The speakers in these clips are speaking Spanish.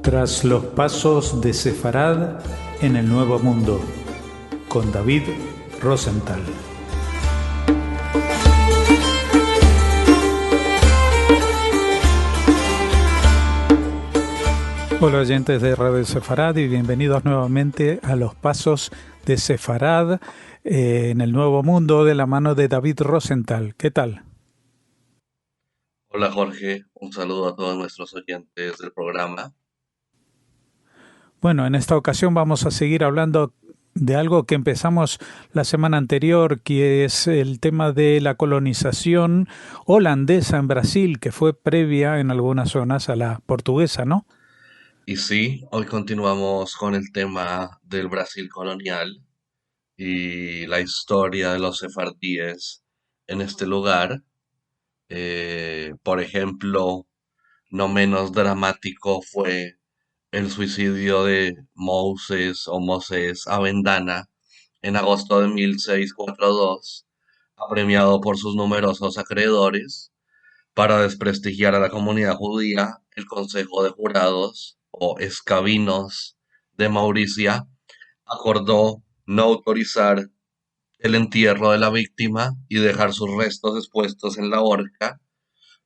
Tras los pasos de Sefarad en el Nuevo Mundo, con David Rosenthal. Hola oyentes de Radio Sefarad y bienvenidos nuevamente a los pasos de Sefarad en el Nuevo Mundo de la mano de David Rosenthal. ¿Qué tal? Hola Jorge, un saludo a todos nuestros oyentes del programa. Bueno, en esta ocasión vamos a seguir hablando de algo que empezamos la semana anterior, que es el tema de la colonización holandesa en Brasil, que fue previa en algunas zonas a la portuguesa, ¿no? Y sí, hoy continuamos con el tema del Brasil colonial y la historia de los sefardíes en este lugar. Por ejemplo, no menos dramático fue el suicidio de Moses Avendaña en agosto de 1642, apremiado por sus numerosos acreedores. Para desprestigiar a la comunidad judía, el Consejo de Jurados, o escabinos de Mauricia, acordó no autorizar el entierro de la víctima y dejar sus restos expuestos en la horca.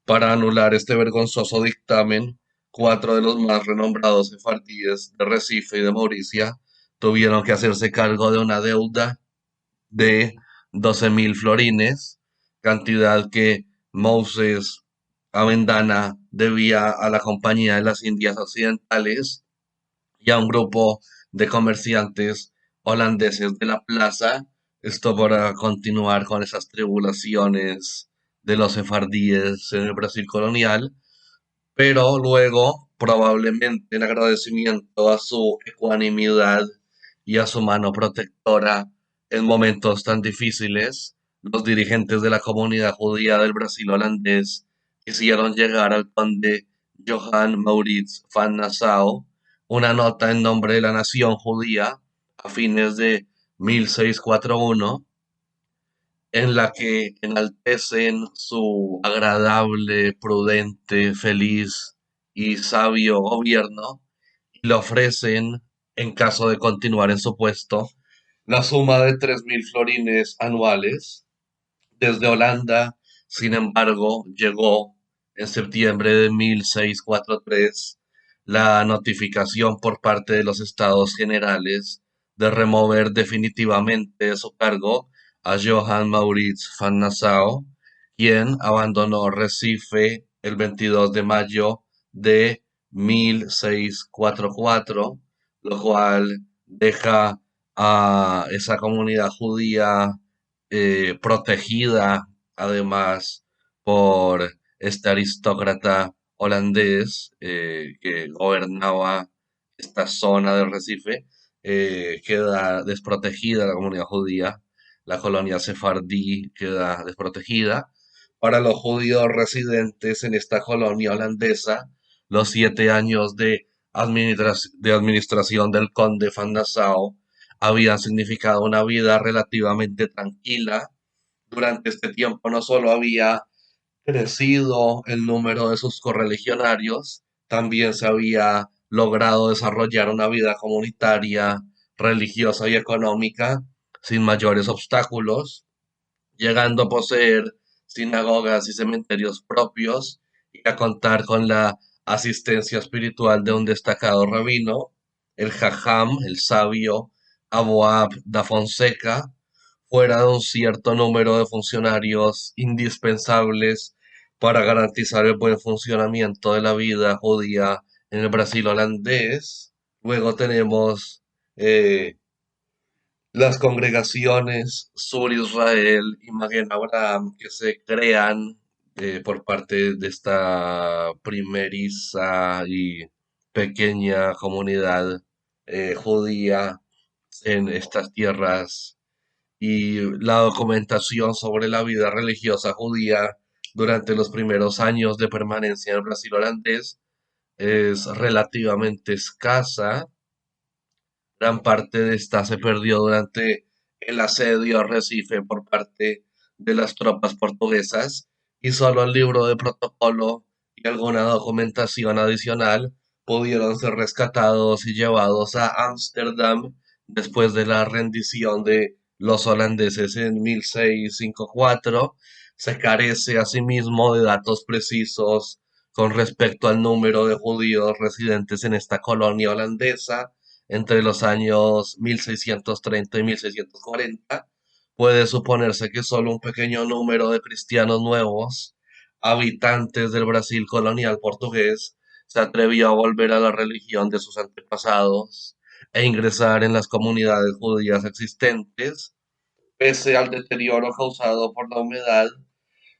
Para anular este vergonzoso dictamen, cuatro de los más renombrados sefardíes de Recife y de Mauricia tuvieron que hacerse cargo de una deuda de 12.000 florines, cantidad que Moses Avendaña debía a la Compañía de las Indias Occidentales y a un grupo de comerciantes holandeses de la plaza. Esto para continuar con esas tribulaciones de los sefardíes en el Brasil colonial, pero luego, probablemente en agradecimiento a su ecuanimidad y a su mano protectora en momentos tan difíciles, los dirigentes de la comunidad judía del Brasil holandés hicieron llegar al conde Johann Maurits van Nassau una nota en nombre de la nación judía a fines de 1641, en la que enaltecen su agradable, prudente, feliz y sabio gobierno y le ofrecen, en caso de continuar en su puesto, la suma de 3.000 florines anuales. Desde Holanda, sin embargo, llegó en septiembre de 1643 la notificación por parte de los Estados Generales de remover definitivamente de su cargo a Johann Maurits van Nassau, quien abandonó Recife el 22 de mayo de 1644, lo cual deja a esa comunidad judía protegida además por este aristócrata holandés que gobernaba esta zona del Recife. Queda desprotegida la comunidad judía, la colonia sefardí queda desprotegida. Para los judíos residentes en esta colonia holandesa, los 7 años de administración del conde van Nassau habían significado una vida relativamente tranquila. Durante este tiempo no solo había crecido el número de sus correligionarios, también se había logrado desarrollar una vida comunitaria, religiosa y económica sin mayores obstáculos, llegando a poseer sinagogas y cementerios propios y a contar con la asistencia espiritual de un destacado rabino, el Jajam, el sabio Aboab da Fonseca, fuera de un cierto número de funcionarios indispensables para garantizar el buen funcionamiento de la vida judía en el Brasil holandés. Luego tenemos eh, las congregaciones Sur Israel y Magen Abraham que se crean por parte de esta primeriza y pequeña comunidad judía en estas tierras, y la documentación sobre la vida religiosa judía durante los primeros años de permanencia en el Brasil holandés es relativamente escasa. Gran parte de esta se perdió durante el asedio a Recife por parte de las tropas portuguesas y solo el libro de protocolo y alguna documentación adicional pudieron ser rescatados y llevados a Ámsterdam después de la rendición de los holandeses en 1654. Se carece asimismo de datos precisos con respecto al número de judíos residentes en esta colonia holandesa entre los años 1630 y 1640. Puede suponerse que solo un pequeño número de cristianos nuevos, habitantes del Brasil colonial portugués, se atrevió a volver a la religión de sus antepasados e ingresar en las comunidades judías existentes. Pese al deterioro causado por la humedad,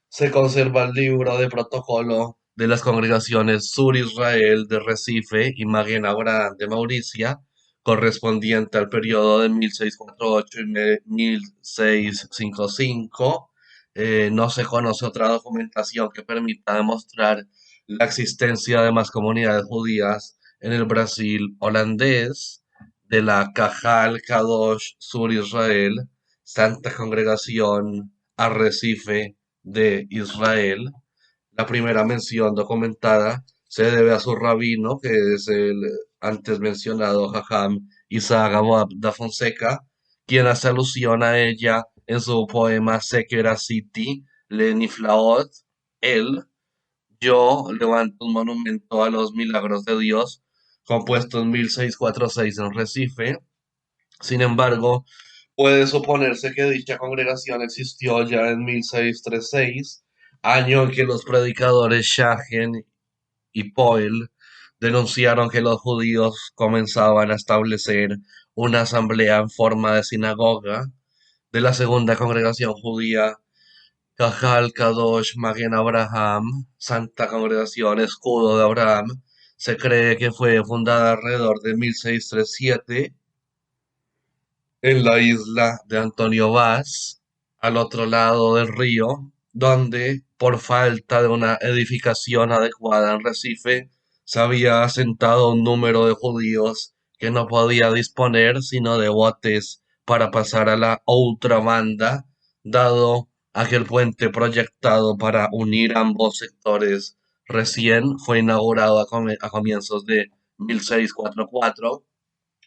se conserva el libro de protocolo de las congregaciones Sur Israel de Recife y Maguen Abraham de Mauricia, correspondiente al periodo de 1648 y 1655. No se conoce otra documentación que permita demostrar la existencia de más comunidades judías en el Brasil holandés. De la Cajal Kadosh Sur Israel, Santa Congregación Arrecife de Israel. La primera mención documentada se debe a su rabino, que es el antes mencionado Jajam Isaac Aboab da Fonseca, quien hace alusión a ella en su poema Sekera City, Le Niflaot. Él, yo levanto un monumento a los milagros de Dios, compuesto en 1646 en Recife. Sin embargo, puede suponerse que dicha congregación existió ya en 1636, año en que los predicadores Shagen y Poel denunciaron que los judíos comenzaban a establecer una asamblea en forma de sinagoga. De la segunda congregación judía, Cajal Kadosh Magen Abraham, Santa Congregación Escudo de Abraham, se cree que fue fundada alrededor de 1637 en la isla de Antonio Vaz, al otro lado del río, donde, por falta de una edificación adecuada en Recife, se había asentado un número de judíos que no podía disponer sino de botes para pasar a la otra banda, dado a que el puente proyectado para unir ambos sectores recién fue inaugurado a comienzos de 1644.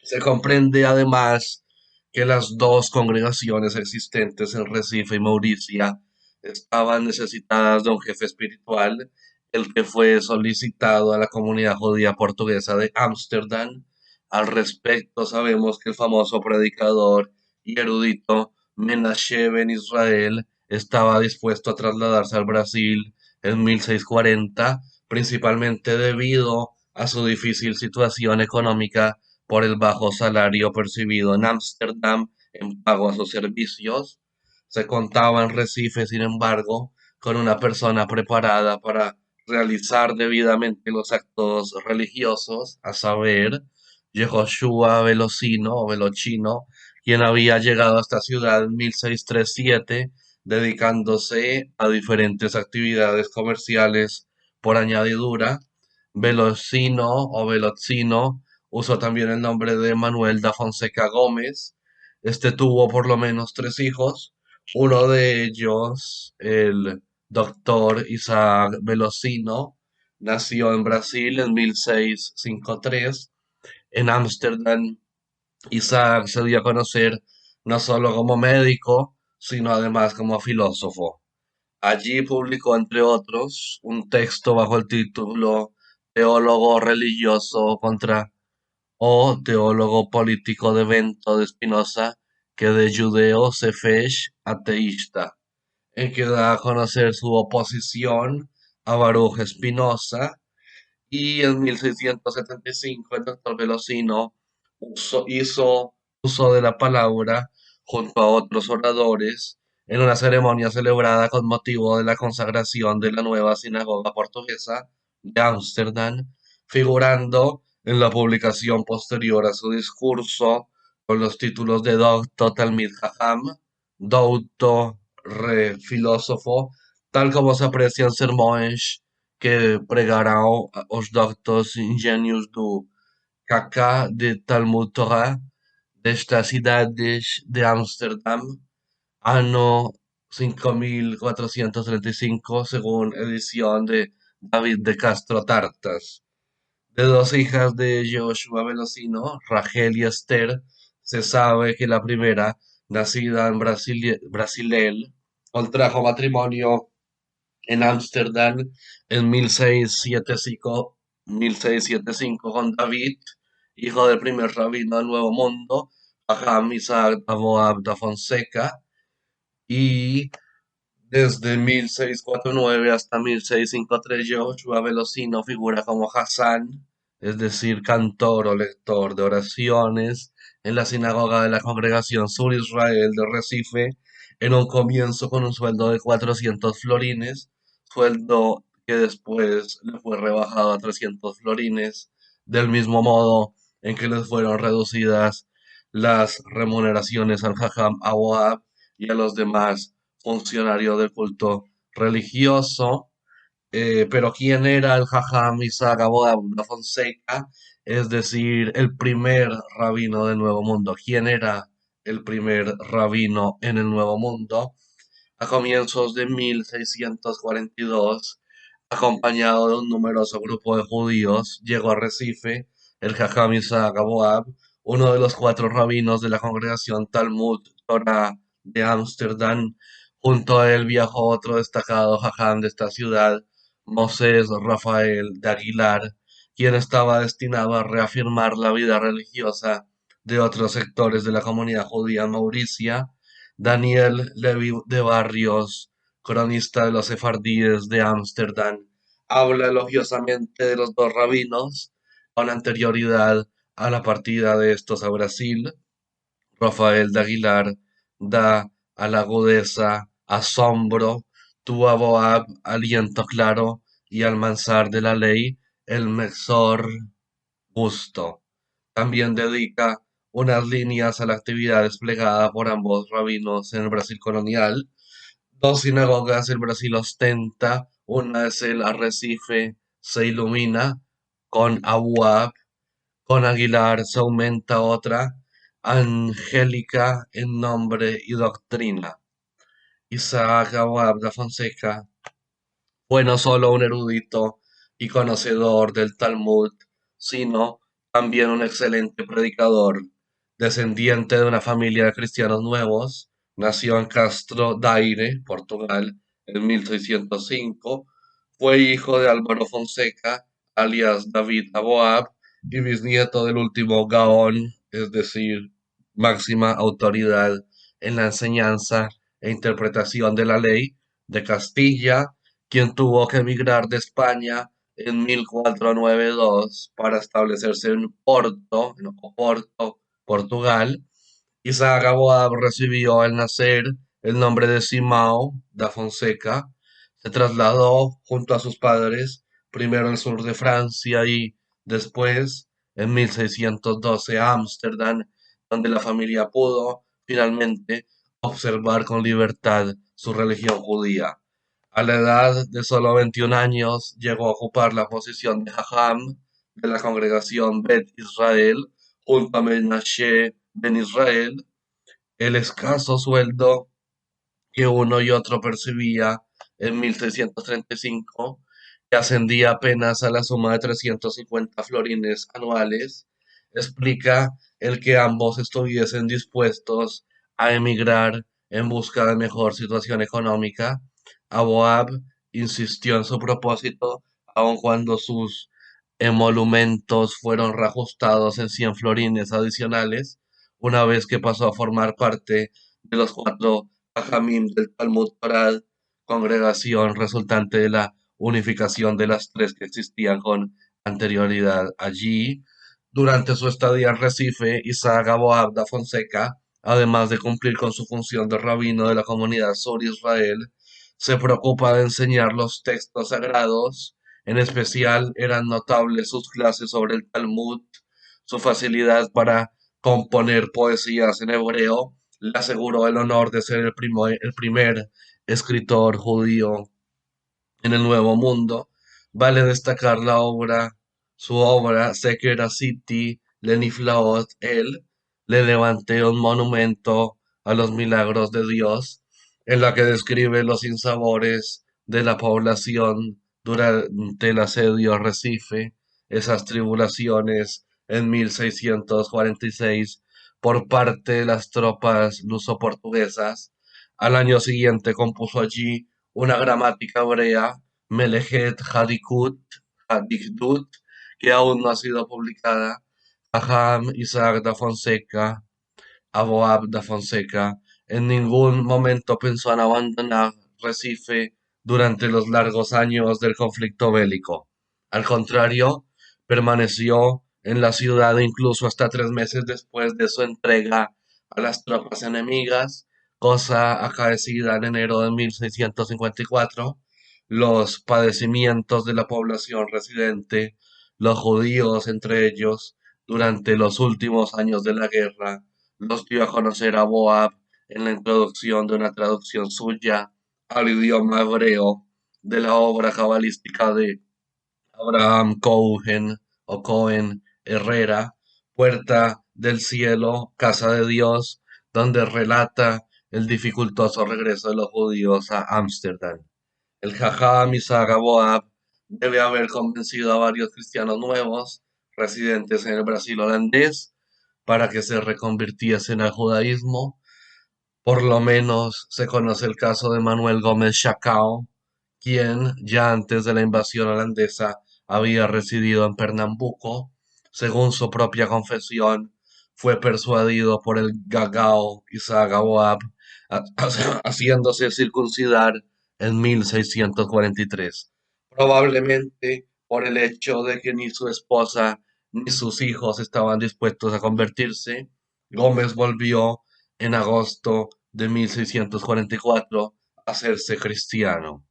Se comprende además que las dos congregaciones existentes en Recife y Mauricia estaban necesitadas de un jefe espiritual, el que fue solicitado a la comunidad judía portuguesa de Ámsterdam. Al respecto, sabemos que el famoso predicador y erudito Menashe Ben Israel estaba dispuesto a trasladarse al Brasil en 1640, principalmente debido a su difícil situación económica por el bajo salario percibido en Ámsterdam en pago a sus servicios. Se contaba en Recife, sin embargo, con una persona preparada para realizar debidamente los actos religiosos, a saber, Yehoshua Velocino o Velochino, quien había llegado a esta ciudad en 1637, dedicándose a diferentes actividades comerciales por añadidura. Velocino o Velocino usó también el nombre de Manuel da Fonseca Gómez. Este tuvo por lo menos tres hijos. Uno de ellos, el doctor Isaac Velocino, nació en Brasil en 1653. En Ámsterdam, Isaac se dio a conocer no solo como médico, sino además como filósofo. Allí publicó, entre otros, un texto bajo el título Teólogo religioso contra o teólogo político de Bento de Spinoza, que de judeo se fez ateísta, en que da a conocer su oposición a Baruch Spinoza. Y en 1675 el doctor Velocino hizo uso de la palabra junto a otros oradores en una ceremonia celebrada con motivo de la consagración de la nueva sinagoga portuguesa de Ámsterdam, figurando en la publicación posterior a su discurso con los títulos de Doctor Talmid Jajam, Douto Re Filósofo, tal como se aprecia en sermões que pregarão os doctos ingênios do Kaká de Talmud Torah destas cidades de Ámsterdam, ano 5435, según edición de David de Castro Tartas. De dos hijas de Joshua Velocino, Rachel y Esther, se sabe que la primera, nacida en Brasilel, contrajo matrimonio en Ámsterdam en 1675 con David, hijo del primer rabino del Nuevo Mundo, Abraham Isaac Aboab da Fonseca, y desde 1649 hasta 1653 Joshua Velocino figura como Hassan, es decir, cantor o lector de oraciones en la sinagoga de la congregación Sur Israel de Recife, en un comienzo con un sueldo de 400 florines, sueldo que después le fue rebajado a 300 florines, del mismo modo en que les fueron reducidas las remuneraciones al Jajam Aboab y a los demás funcionario del culto religioso. Pero ¿quién era el Jajam Isaac Aboab Fonseca? Es decir, el primer rabino del Nuevo Mundo. ¿Quién era el primer rabino en el Nuevo Mundo? A comienzos de 1642, acompañado de un numeroso grupo de judíos, llegó a Recife el Jajam Isaac Aboab, uno de los cuatro rabinos de la congregación Talmud Torah de Ámsterdam. Junto a él viajó otro destacado jajam de esta ciudad, Moses Rafael de Aguilar, quien estaba destinado a reafirmar la vida religiosa de otros sectores de la comunidad judía en Mauricia. Daniel Levi de Barrios, cronista de los sefardíes de Ámsterdam, habla elogiosamente de los dos rabinos con anterioridad a la partida de estos a Brasil. Rafael de Aguilar da a la agudeza asombro, tu a Boab aliento claro y al manzar de la ley el mejor gusto. También dedica unas líneas a la actividad desplegada por ambos rabinos en el Brasil colonial. Dos sinagogas el Brasil ostenta, una es el Arrecife, se ilumina con Abuab, con Aguilar se aumenta otra, Angélica en nombre y doctrina. Isaac Abuab da Fonseca fue no solo un erudito y conocedor del Talmud, sino también un excelente predicador. Descendiente de una familia de cristianos nuevos, nació en Castro Daire, Portugal, en 1605. Fue hijo de Álvaro Fonseca, alias David Aboab, y bisnieto del último Gaón, es decir, máxima autoridad en la enseñanza e interpretación de la ley de Castilla, quien tuvo que emigrar de España en 1492 para establecerse en Oporto, Portugal. Isaac Aboab recibió al nacer el nombre de Simão da Fonseca. Se trasladó junto a sus padres, primero al sur de Francia y después, en 1612, a Ámsterdam, donde la familia pudo finalmente observar con libertad su religión judía. A la edad de solo 21 años llegó a ocupar la posición de Jajam de la congregación Bet Israel junto a Menashe Ben Israel. El escaso sueldo que uno y otro percibía en 1635, que ascendía apenas a la suma de 350 florines anuales, explica el que ambos estuviesen dispuestos a emigrar en busca de mejor situación económica. Aboab insistió en su propósito, aun cuando sus emolumentos fueron reajustados en 100 florines adicionales, una vez que pasó a formar parte de los cuatro Jajamim del Talmud Torah, congregación resultante de la unificación de las tres que existían con anterioridad allí. Durante su estadía en Recife, Isaac Aboab da Fonseca, además de cumplir con su función de rabino de la comunidad Sur Israel, se preocupa de enseñar los textos sagrados. En especial eran notables sus clases sobre el Talmud, su facilidad para componer poesías en hebreo le aseguró el honor de ser el primer escritor judío en el Nuevo Mundo. Vale destacar su obra Seker City Leniflaot El, le levanté un monumento a los milagros de Dios, en la que describe los sinsabores de la población durante el asedio a Recife. esas tribulaciones en 1646 por parte de las tropas luso-portuguesas. Al año siguiente compuso allí una gramática hebrea, Melehet Hadikdut, que aún no ha sido publicada. Aham Isaac da Fonseca, Aboab da Fonseca, en ningún momento pensó en abandonar Recife durante los largos años del conflicto bélico. Al contrario, permaneció en la ciudad incluso hasta 3 meses después de su entrega a las tropas enemigas, cosa acaecida en enero de 1654. Los padecimientos de la población residente, los judíos entre ellos, durante los últimos años de la guerra, los dio a conocer a Boab en la introducción de una traducción suya al idioma hebreo de la obra cabalística de Abraham Cohen o Cohen Herrera, Puerta del Cielo, Casa de Dios, donde relata el dificultoso regreso de los judíos a Ámsterdam. El Jajam Isaac Boab debe haber convencido a varios cristianos nuevos residentes en el Brasil holandés para que se reconvirtiesen al judaísmo. Por lo menos se conoce el caso de Manuel Gómez Chacao, quien ya antes de la invasión holandesa había residido en Pernambuco. Según su propia confesión, fue persuadido por el Gagao Isaac Boab, haciéndose circuncidar en 1643, probablemente por el hecho de que ni su esposa ni sus hijos estaban dispuestos a convertirse. Gómez volvió en agosto de 1644 a hacerse cristiano.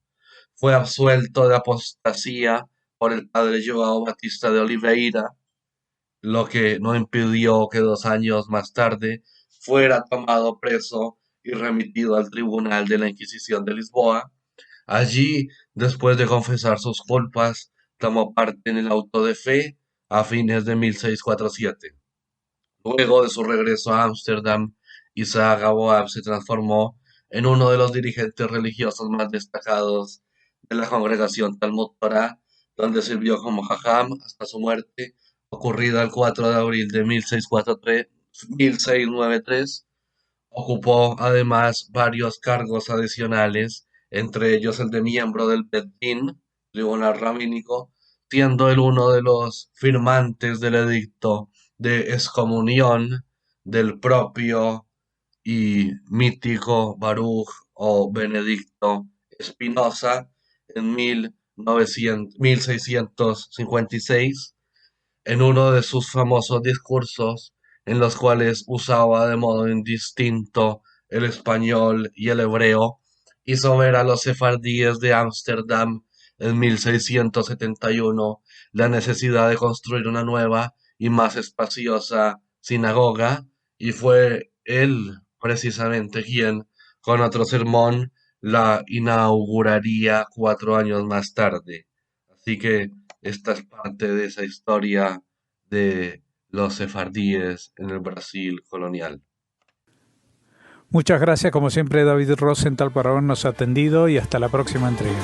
Fue absuelto de apostasía por el padre João Batista de Oliveira, lo que no impidió que 2 años más tarde fuera tomado preso y remitido al Tribunal de la Inquisición de Lisboa. Allí, después de confesar sus culpas, tomó parte en el auto de fe a fines de 1647. Luego de su regreso a Ámsterdam, Isaac Aboab se transformó en uno de los dirigentes religiosos más destacados de la congregación Talmud Torah, donde sirvió como jajam hasta su muerte, ocurrida el 4 de abril de 1693. Ocupó además varios cargos adicionales, entre ellos el de miembro del Bet Din, Tribunal Rabínico, siendo él uno de los firmantes del edicto de excomunión del propio y mítico Baruch o Benedicto Spinoza en 1656, en uno de sus famosos discursos, en los cuales usaba de modo indistinto el español y el hebreo, hizo ver a los sefardíes de Ámsterdam en 1671 la necesidad de construir una nueva y más espaciosa sinagoga, y fue él precisamente quien, con otro sermón, la inauguraría 4 años más tarde. Así que esta es parte de esa historia de los sefardíes en el Brasil colonial. Muchas gracias como siempre David Rosenthal por habernos atendido y hasta la próxima entrega.